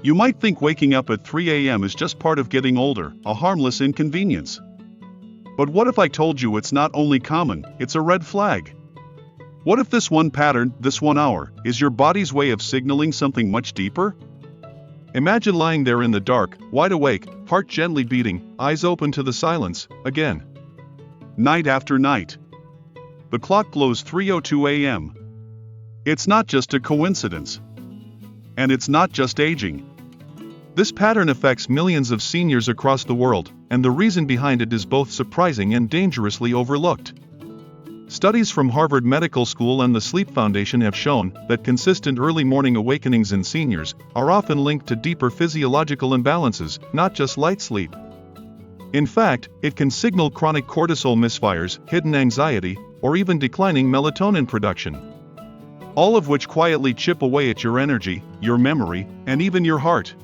You might think waking up at 3 a.m. is just part of getting older, a harmless inconvenience. But what if I told you it's not only common, it's a red flag? What if this one pattern, this 1 hour, is your body's way of signaling something much deeper? Imagine lying there in the dark, wide awake, heart gently beating, eyes open to the silence, again. Night after night. The clock glows 3:02 a.m. It's not just a coincidence. And it's not just aging. This pattern affects millions of seniors across the world, and the reason behind it is both surprising and dangerously overlooked. Studies from Harvard Medical School and the Sleep Foundation have shown that consistent early morning awakenings in seniors are often linked to deeper physiological imbalances, not just light sleep. In fact, it can signal chronic cortisol misfires, hidden anxiety, or even declining melatonin production. All of which quietly chip away at your energy, your memory, and even your heart.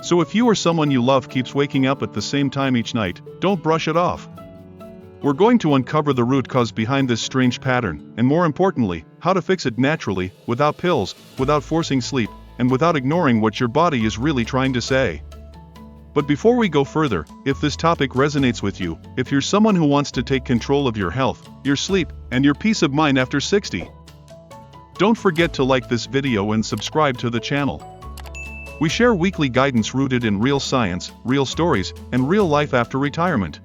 So if you or someone you love keeps waking up at the same time each night, don't brush it off. We're going to uncover the root cause behind this strange pattern, and more importantly, how to fix it naturally, without pills, without forcing sleep, and without ignoring what your body is really trying to say. But before we go further, if this topic resonates with you, if you're someone who wants to take control of your health, your sleep, and your peace of mind after 60, don't forget to like this video and subscribe to the channel. We share weekly guidance rooted in real science, real stories, and real life after retirement.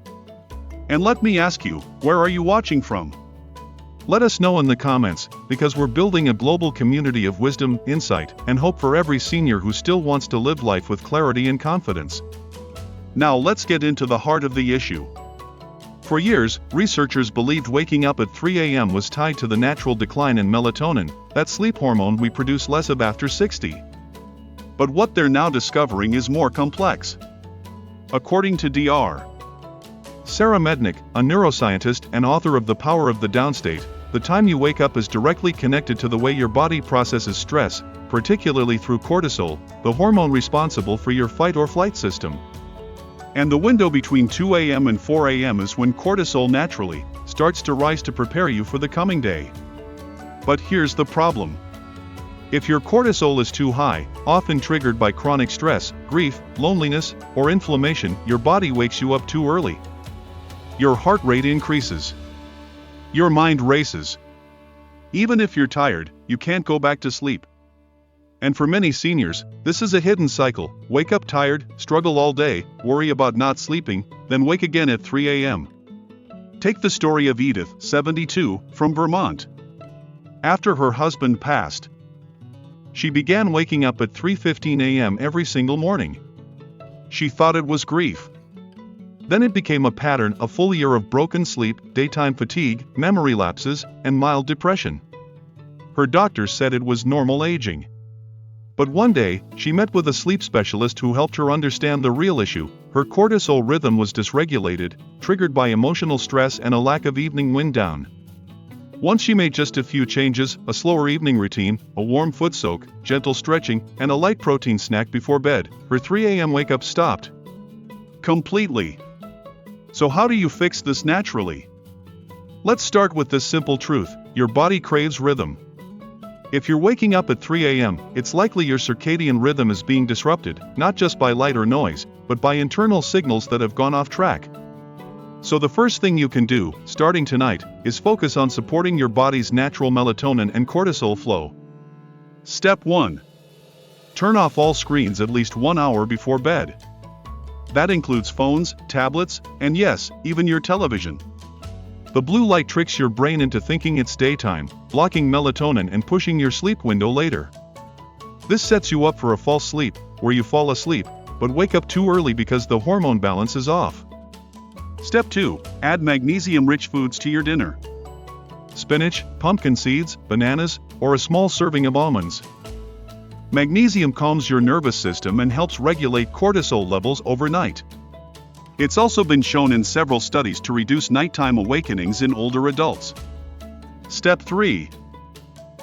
And let me ask you, where are you watching from? Let us know in the comments, because we're building a global community of wisdom, insight, and hope for every senior who still wants to live life with clarity and confidence. Now let's get into the heart of the issue. For years, researchers believed waking up at 3 a.m. was tied to the natural decline in melatonin, that sleep hormone we produce less of after 60. But what they're now discovering is more complex. According to Dr. Sarah Mednick, a neuroscientist and author of The Power of the Downstate, the time you wake up is directly connected to the way your body processes stress, particularly through cortisol, the hormone responsible for your fight or flight system. And the window between 2 a.m. and 4 a.m. is when cortisol naturally starts to rise to prepare you for the coming day. But here's the problem. If your cortisol is too high, often triggered by chronic stress, grief, loneliness, or inflammation, your body wakes you up too early. Your heart rate increases. Your mind races. Even if you're tired, you can't go back to sleep. And for many seniors, this is a hidden cycle: wake up tired, struggle all day, worry about not sleeping, then wake again at 3 a.m. Take the story of Edith, 72, from Vermont. After her husband passed, she began waking up at 3:15 a.m. every single morning. She thought it was grief. Then it became a pattern, a full year of broken sleep, daytime fatigue, memory lapses, and mild depression. Her doctors said it was normal aging. But one day, she met with a sleep specialist who helped her understand the real issue. Her cortisol rhythm was dysregulated, triggered by emotional stress and a lack of evening wind down. Once she made just a few changes, a slower evening routine, a warm foot soak, gentle stretching, and a light protein snack before bed, her 3 a.m. wake-up stopped completely. So how do you fix this naturally? Let's start with this simple truth: your body craves rhythm. If you're waking up at 3 a.m., it's likely your circadian rhythm is being disrupted, not just by light or noise, but by internal signals that have gone off track. So the first thing you can do, starting tonight, is focus on supporting your body's natural melatonin and cortisol flow. Step 1. Turn off all screens at least 1 hour before bed. That includes phones, tablets, and yes, even your television. The blue light tricks your brain into thinking it's daytime, blocking melatonin and pushing your sleep window later. This sets you up for a false sleep, where you fall asleep, but wake up too early because the hormone balance is off. Step 2. Add magnesium-rich foods to your dinner. Spinach, pumpkin seeds, bananas, or a small serving of almonds. Magnesium calms your nervous system and helps regulate cortisol levels overnight. It's also been shown in several studies to reduce nighttime awakenings in older adults. Step 3.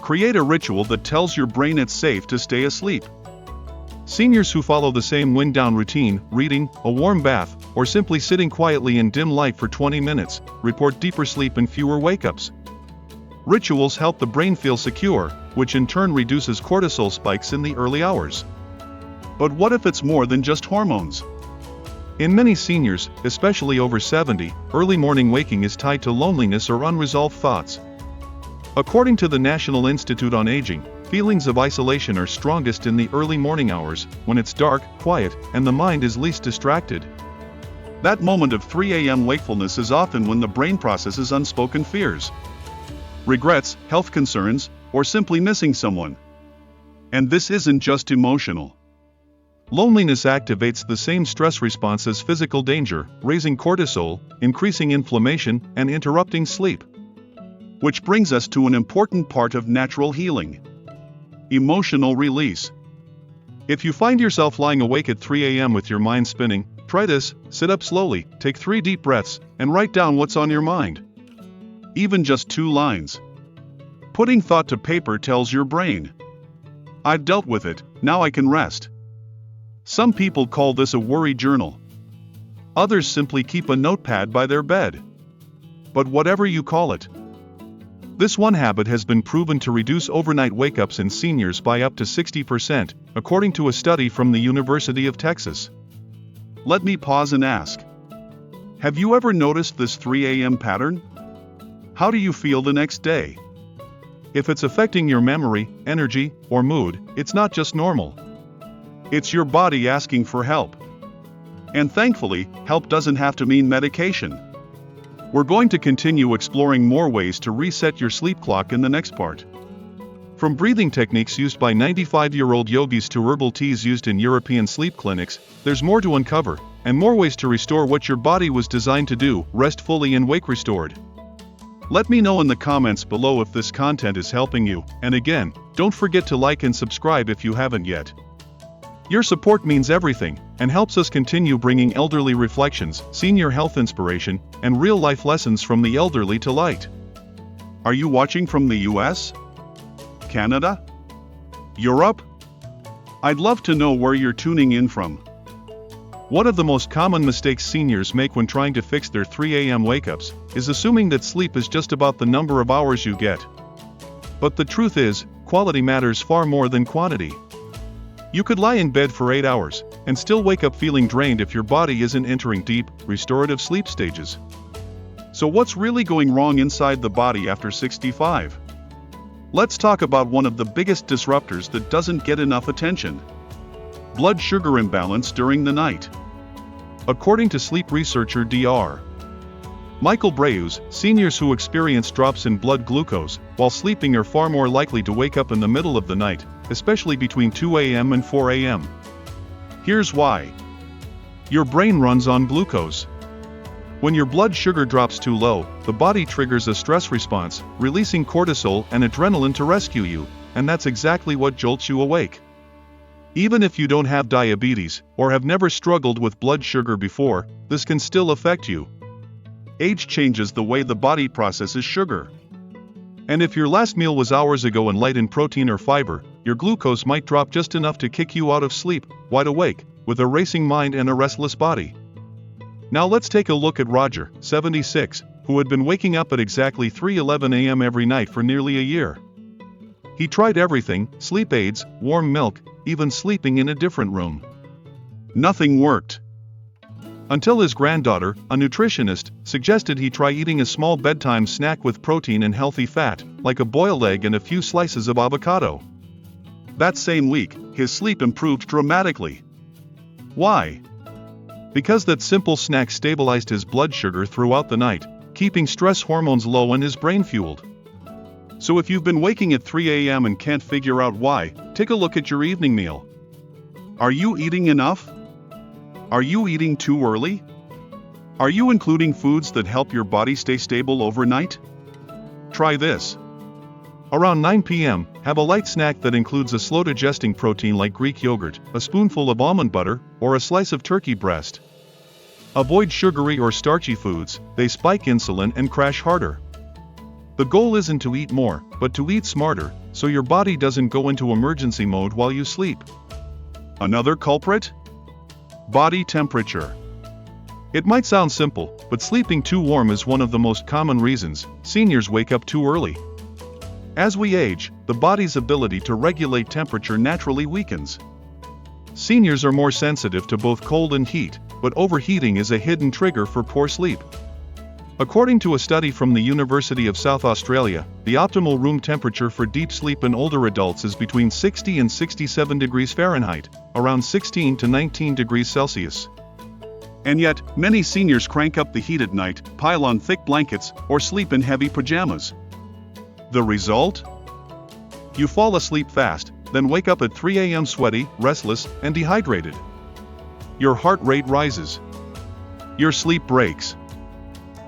Create a ritual that tells your brain it's safe to stay asleep. Seniors who follow the same wind-down routine, reading, a warm bath, or simply sitting quietly in dim light for 20 minutes, report deeper sleep and fewer wake-ups. Rituals help the brain feel secure, which in turn reduces cortisol spikes in the early hours. But what if it's more than just hormones? In many seniors, especially over 70, early morning waking is tied to loneliness or unresolved thoughts. According to the National Institute on Aging, feelings of isolation are strongest in the early morning hours, when it's dark, quiet, and the mind is least distracted. That moment of 3 a.m. wakefulness is often when the brain processes unspoken fears, regrets, health concerns, or simply missing someone. And this isn't just emotional. Loneliness activates the same stress response as physical danger, raising cortisol, increasing inflammation, and interrupting sleep. Which brings us to an important part of natural healing: emotional release. If you find yourself lying awake at 3 a.m. with your mind spinning, try this: sit up slowly, take 3 deep breaths, and write down what's on your mind. Even just 2 lines. Putting thought to paper tells your brain, I've dealt with it, now I can rest. Some people call this a worry journal. Others simply keep a notepad by their bed. But whatever you call it, this one habit has been proven to reduce overnight wake-ups in seniors by up to 60%, according to a study from the University of Texas. Let me pause and ask, have you ever noticed this 3 a.m. pattern? How do you feel the next day? If it's affecting your memory, energy, or mood, it's not just normal. It's your body asking for help. And thankfully, help doesn't have to mean medication. We're going to continue exploring more ways to reset your sleep clock in the next part. From breathing techniques used by 95-year-old yogis to herbal teas used in European sleep clinics, there's more to uncover, and more ways to restore what your body was designed to do: rest fully and wake restored. Let me know in the comments below if this content is helping you, and again, don't forget to like and subscribe if you haven't yet. Your support means everything, and helps us continue bringing elderly reflections, senior health inspiration, and real-life lessons from the elderly to light. Are you watching from the US? Canada? Europe? I'd love to know where you're tuning in from. One of the most common mistakes seniors make when trying to fix their 3 a.m. wake-ups is assuming that sleep is just about the number of hours you get. But the truth is, quality matters far more than quantity. You could lie in bed for 8 hours and still wake up feeling drained if your body isn't entering deep, restorative sleep stages. So what's really going wrong inside the body after 65? Let's talk about one of the biggest disruptors that doesn't get enough attention: blood sugar imbalance during the night. According to sleep researcher Dr. Michael Breus, seniors who experience drops in blood glucose while sleeping are far more likely to wake up in the middle of the night, especially between 2 a.m. and 4 a.m. Here's why. Your brain runs on glucose. When your blood sugar drops too low, the body triggers a stress response, releasing cortisol and adrenaline to rescue you, and that's exactly what jolts you awake. Even if you don't have diabetes, or have never struggled with blood sugar before, this can still affect you. Age changes the way the body processes sugar. And if your last meal was hours ago and light in protein or fiber, your glucose might drop just enough to kick you out of sleep, wide awake, with a racing mind and a restless body. Now let's take a look at Roger, 76, who had been waking up at exactly 3:11 a.m. every night for nearly a year. He tried everything: sleep aids, warm milk, even sleeping in a different room. Nothing worked. Until his granddaughter, a nutritionist, suggested he try eating a small bedtime snack with protein and healthy fat, like a boiled egg and a few slices of avocado. That same week, his sleep improved dramatically. Why? Because that simple snack stabilized his blood sugar throughout the night, keeping stress hormones low and his brain fueled. So if you've been waking at 3 a.m. and can't figure out why, take a look at your evening meal. Are you eating enough? Are you eating too early? Are you including foods that help your body stay stable overnight? Try this. Around 9 p.m., have a light snack that includes a slow-digesting protein like Greek yogurt, a spoonful of almond butter, or a slice of turkey breast. Avoid sugary or starchy foods; they spike insulin and crash harder. The goal isn't to eat more, but to eat smarter, so your body doesn't go into emergency mode while you sleep. Another culprit? Body temperature. It might sound simple, but sleeping too warm is one of the most common reasons seniors wake up too early. As we age, the body's ability to regulate temperature naturally weakens. Seniors are more sensitive to both cold and heat, but overheating is a hidden trigger for poor sleep. According to a study from the University of South Australia, the optimal room temperature for deep sleep in older adults is between 60 and 67 degrees Fahrenheit, around 16 to 19 degrees Celsius. And yet, many seniors crank up the heat at night, pile on thick blankets, or sleep in heavy pajamas. The result? You fall asleep fast, then wake up at 3 a.m. sweaty, restless, and dehydrated. Your heart rate rises. Your sleep breaks.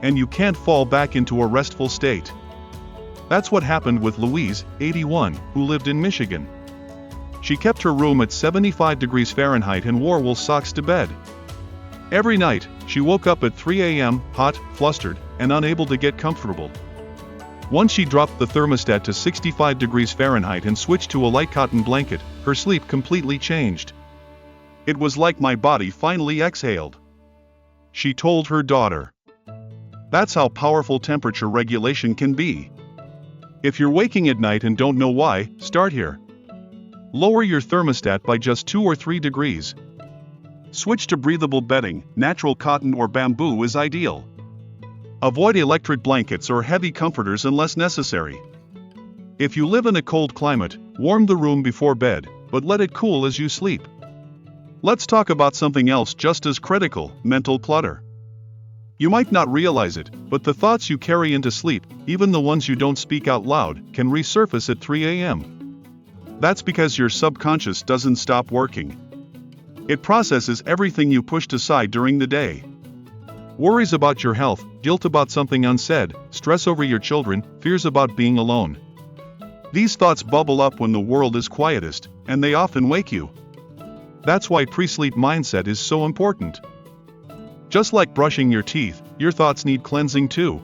And you can't fall back into a restful state. That's what happened with Louise, 81, who lived in Michigan. She kept her room at 75 degrees Fahrenheit and wore wool socks to bed. Every night, she woke up at 3 a.m., hot, flustered, and unable to get comfortable. Once she dropped the thermostat to 65 degrees Fahrenheit and switched to a light cotton blanket, her sleep completely changed. It was like my body finally exhaled. She told her daughter. That's how powerful temperature regulation can be. If you're waking at night and don't know why, start here. Lower your thermostat by just 2 or 3 degrees. Switch to breathable bedding, natural cotton or bamboo is ideal. Avoid electric blankets or heavy comforters unless necessary. If you live in a cold climate, warm the room before bed, but let it cool as you sleep. Let's talk about something else just as critical, mental clutter. You might not realize it, but the thoughts you carry into sleep, even the ones you don't speak out loud, can resurface at 3 a.m. That's because your subconscious doesn't stop working. It processes everything you pushed aside during the day. Worries about your health, guilt about something unsaid, stress over your children, fears about being alone. These thoughts bubble up when the world is quietest, and they often wake you. That's why pre-sleep mindset is so important. Just like brushing your teeth, your thoughts need cleansing too.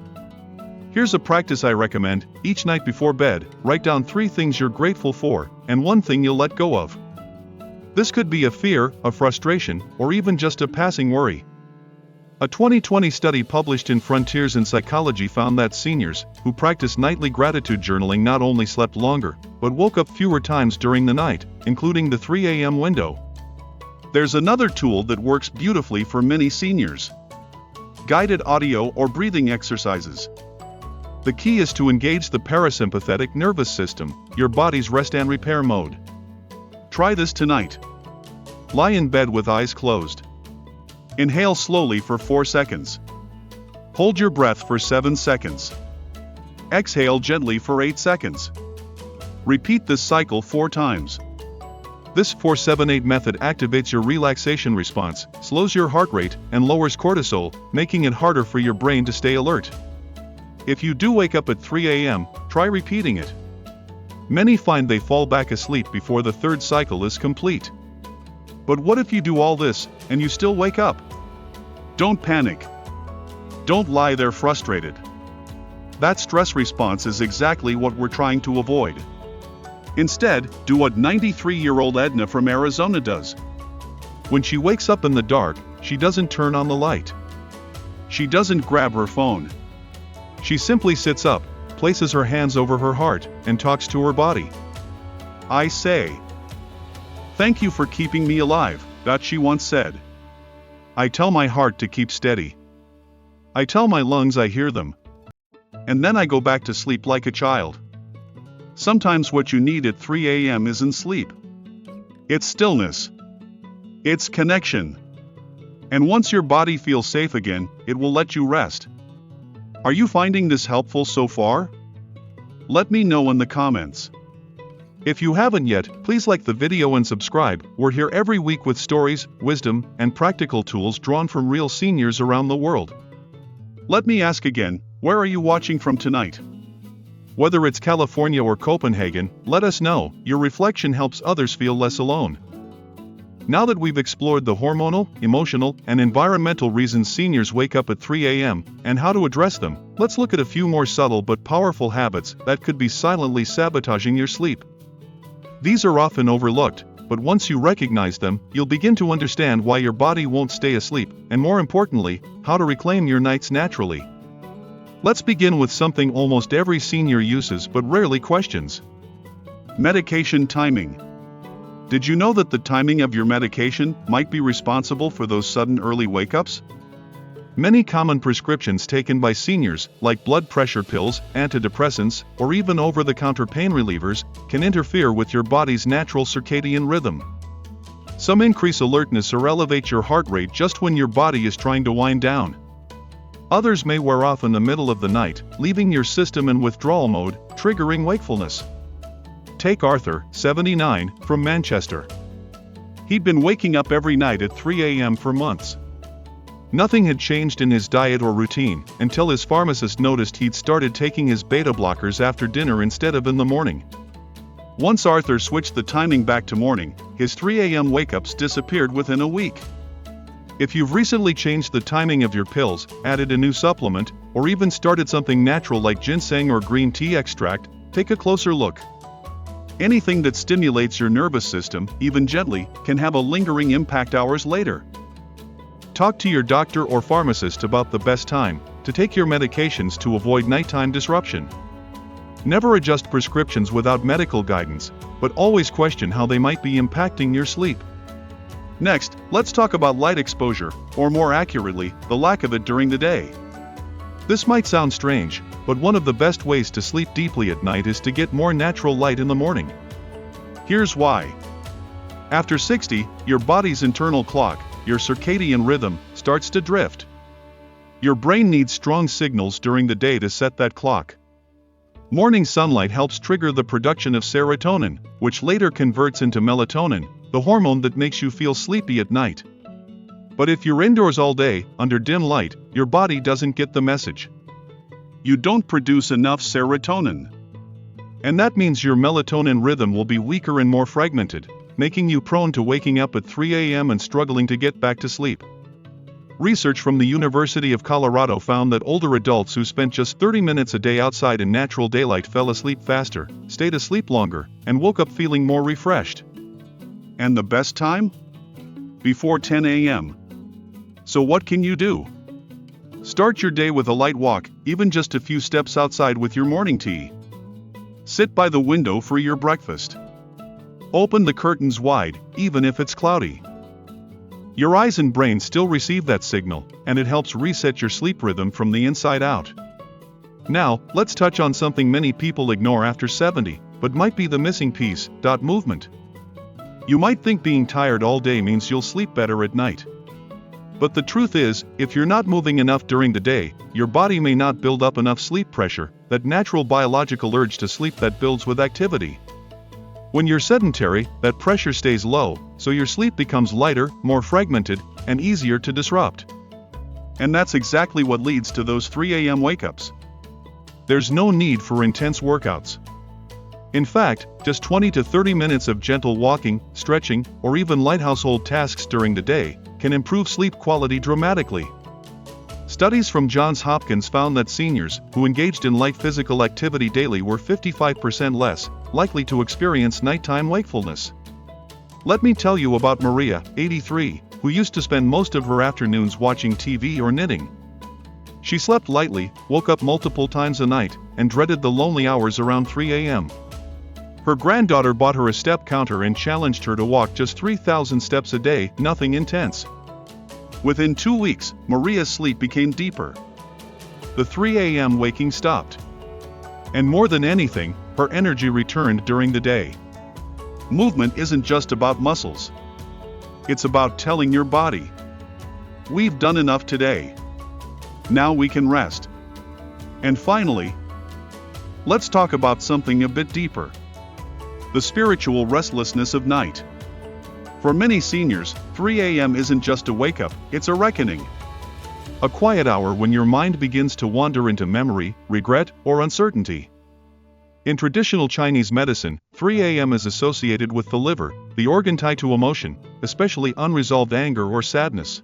Here's a practice I recommend: each night before bed, write down 3 things you're grateful for, and 1 thing you'll let go of. This could be a fear, a frustration, or even just a passing worry. A 2020 study published in Frontiers in Psychology found that seniors who practiced nightly gratitude journaling not only slept longer, but woke up fewer times during the night, including the 3 a.m. window. There's another tool that works beautifully for many seniors: guided audio or breathing exercises. The key is to engage the parasympathetic nervous system, your body's rest and repair mode. Try this tonight. Lie in bed with eyes closed. Inhale slowly for 4 seconds. Hold your breath for 7 seconds. Exhale gently for 8 seconds. Repeat this cycle 4 times. This 4-7-8 method activates your relaxation response, slows your heart rate, and lowers cortisol, making it harder for your brain to stay alert. If you do wake up at 3 a.m., try repeating it. Many find they fall back asleep before the 3rd cycle is complete. But what if you do all this, and you still wake up? Don't panic. Don't lie there frustrated. That stress response is exactly what we're trying to avoid. Instead, do what 93-year-old Edna from Arizona does. When she wakes up in the dark, she doesn't turn on the light. She doesn't grab her phone. She simply sits up, places her hands over her heart, and talks to her body. I say, "Thank you for keeping me alive," she once said. I tell my heart to keep steady. I tell my lungs I hear them. And then I go back to sleep like a child. Sometimes what you need at 3 a.m. isn't sleep. It's stillness. It's connection. And once your body feels safe again, it will let you rest. Are you finding this helpful so far? Let me know in the comments. If you haven't yet, please like the video and subscribe. We're here every week with stories, wisdom, and practical tools drawn from real seniors around the world. Let me ask again, where are you watching from tonight? Whether it's California or Copenhagen, let us know. Your reflection helps others feel less alone. Now that we've explored the hormonal, emotional, and environmental reasons seniors wake up at 3 a.m. and how to address them, let's look at a few more subtle but powerful habits that could be silently sabotaging your sleep. These are often overlooked, but once you recognize them, you'll begin to understand why your body won't stay asleep, and more importantly, how to reclaim your nights naturally. Let's begin with something almost every senior uses but rarely questions: medication timing. Did you know that the timing of your medication might be responsible for those sudden early wake-ups? Many common prescriptions taken by seniors, like blood pressure pills, antidepressants, or even over-the-counter pain relievers, can interfere with your body's natural circadian rhythm. Some increase alertness or elevate your heart rate just when your body is trying to wind down. Others may wear off in the middle of the night, leaving your system in withdrawal mode, triggering wakefulness. Take Arthur, 79, from Manchester. He'd been waking up every night at 3 a.m. for months. Nothing had changed in his diet or routine, until his pharmacist noticed he'd started taking his beta blockers after dinner instead of in the morning. Once Arthur switched the timing back to morning, his 3 a.m. wake-ups disappeared within a week. If you've recently changed the timing of your pills, added a new supplement, or even started something natural like ginseng or green tea extract, take a closer look. Anything that stimulates your nervous system, even gently, can have a lingering impact hours later. Talk to your doctor or pharmacist about the best time to take your medications to avoid nighttime disruption. Never adjust prescriptions without medical guidance, but always question how they might be impacting your sleep. Next, let's talk about light exposure, or more accurately, the lack of it during the day. This might sound strange, but one of the best ways to sleep deeply at night is to get more natural light in the morning. Here's why. After 60, your body's internal clock, your circadian rhythm, starts to drift. Your brain needs strong signals during the day to set that clock. Morning sunlight helps trigger the production of serotonin, which later converts into melatonin, the hormone that makes you feel sleepy at night. But if you're indoors all day, under dim light, your body doesn't get the message. You don't produce enough serotonin. And that means your melatonin rhythm will be weaker and more fragmented, making you prone to waking up at 3 a.m. and struggling to get back to sleep. Research from the University of Colorado found that older adults who spent just 30 minutes a day outside in natural daylight fell asleep faster, stayed asleep longer, and woke up feeling more refreshed. And the best time? Before 10 a.m. So what can you do? Start your day with a light walk, even just a few steps outside with your morning tea. Sit by the window for your breakfast. Open the curtains wide, even if it's cloudy. Your eyes and brain still receive that signal, and it helps reset your sleep rhythm from the inside out. Now, let's touch on something many people ignore after 70, but might be the missing piece: movement. You might think being tired all day means you'll sleep better at night. But the truth is, if you're not moving enough during the day, your body may not build up enough sleep pressure, that natural biological urge to sleep that builds with activity. When you're sedentary, that pressure stays low, so your sleep becomes lighter, more fragmented, and easier to disrupt. And that's exactly what leads to those 3 a.m. wake-ups. There's no need for intense workouts. In fact, just 20 to 30 minutes of gentle walking, stretching, or even light household tasks during the day can improve sleep quality dramatically. Studies from Johns Hopkins found that seniors who engaged in light physical activity daily were 55% less likely to experience nighttime wakefulness. Let me tell you about Maria, 83, who used to spend most of her afternoons watching TV or knitting. She slept lightly, woke up multiple times a night, and dreaded the lonely hours around 3 a.m. Her granddaughter bought her a step counter and challenged her to walk just 3,000 steps a day, nothing intense. Within 2 weeks, Maria's sleep became deeper. The 3 a.m. waking stopped. And more than anything, her energy returned during the day. Movement isn't just about muscles. It's about telling your body, "We've done enough today. Now we can rest." And finally, let's talk about something a bit deeper: the spiritual restlessness of night. For many seniors, 3 a.m. isn't just a wake-up, it's a reckoning. A quiet hour when your mind begins to wander into memory, regret, or uncertainty. In traditional Chinese medicine, 3 a.m. is associated with the liver, the organ tied to emotion, especially unresolved anger or sadness.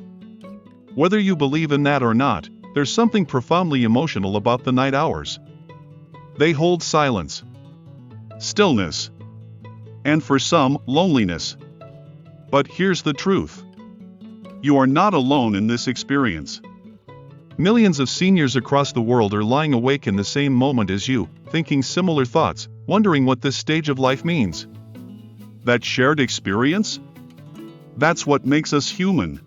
Whether you believe in that or not, there's something profoundly emotional about the night hours. They hold silence, stillness, and for some, loneliness. But here's the truth. You are not alone in this experience. Millions of seniors across the world are lying awake in the same moment as you, thinking similar thoughts, wondering what this stage of life means. That shared experience? That's what makes us human.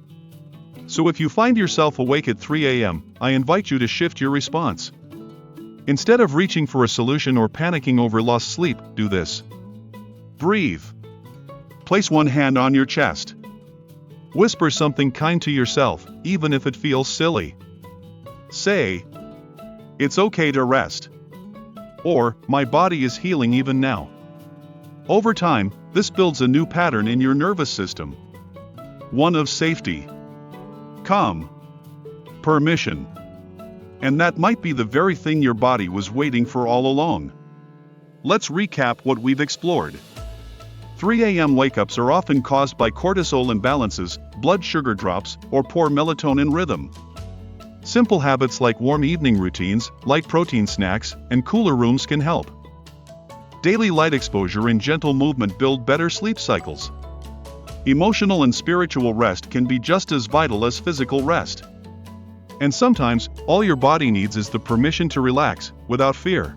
So if you find yourself awake at 3 a.m., I invite you to shift your response. Instead of reaching for a solution or panicking over lost sleep, do this. Breathe. Place one hand on your chest. Whisper something kind to yourself, even if it feels silly. Say, "It's okay to rest." Or, "My body is healing even now." Over time, this builds a new pattern in your nervous system. One of safety, calm, permission. And that might be the very thing your body was waiting for all along. Let's recap what we've explored. 3 a.m. wake-ups are often caused by cortisol imbalances, blood sugar drops, or poor melatonin rhythm. Simple habits like warm evening routines, light protein snacks, and cooler rooms can help. Daily light exposure and gentle movement build better sleep cycles. Emotional and spiritual rest can be just as vital as physical rest. And sometimes, all your body needs is the permission to relax, without fear.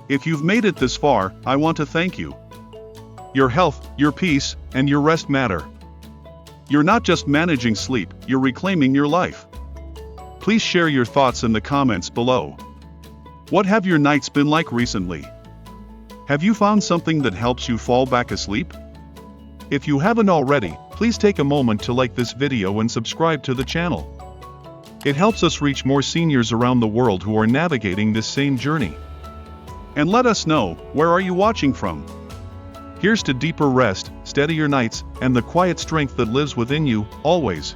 If you've made it this far, I want to thank you. Your health, your peace, and your rest matter. You're not just managing sleep, you're reclaiming your life. Please share your thoughts in the comments below. What have your nights been like recently? Have you found something that helps you fall back asleep? If you haven't already, please take a moment to like this video and subscribe to the channel. It helps us reach more seniors around the world who are navigating this same journey. And let us know, where are you watching from? Here's to deeper rest, steadier nights, and the quiet strength that lives within you, always.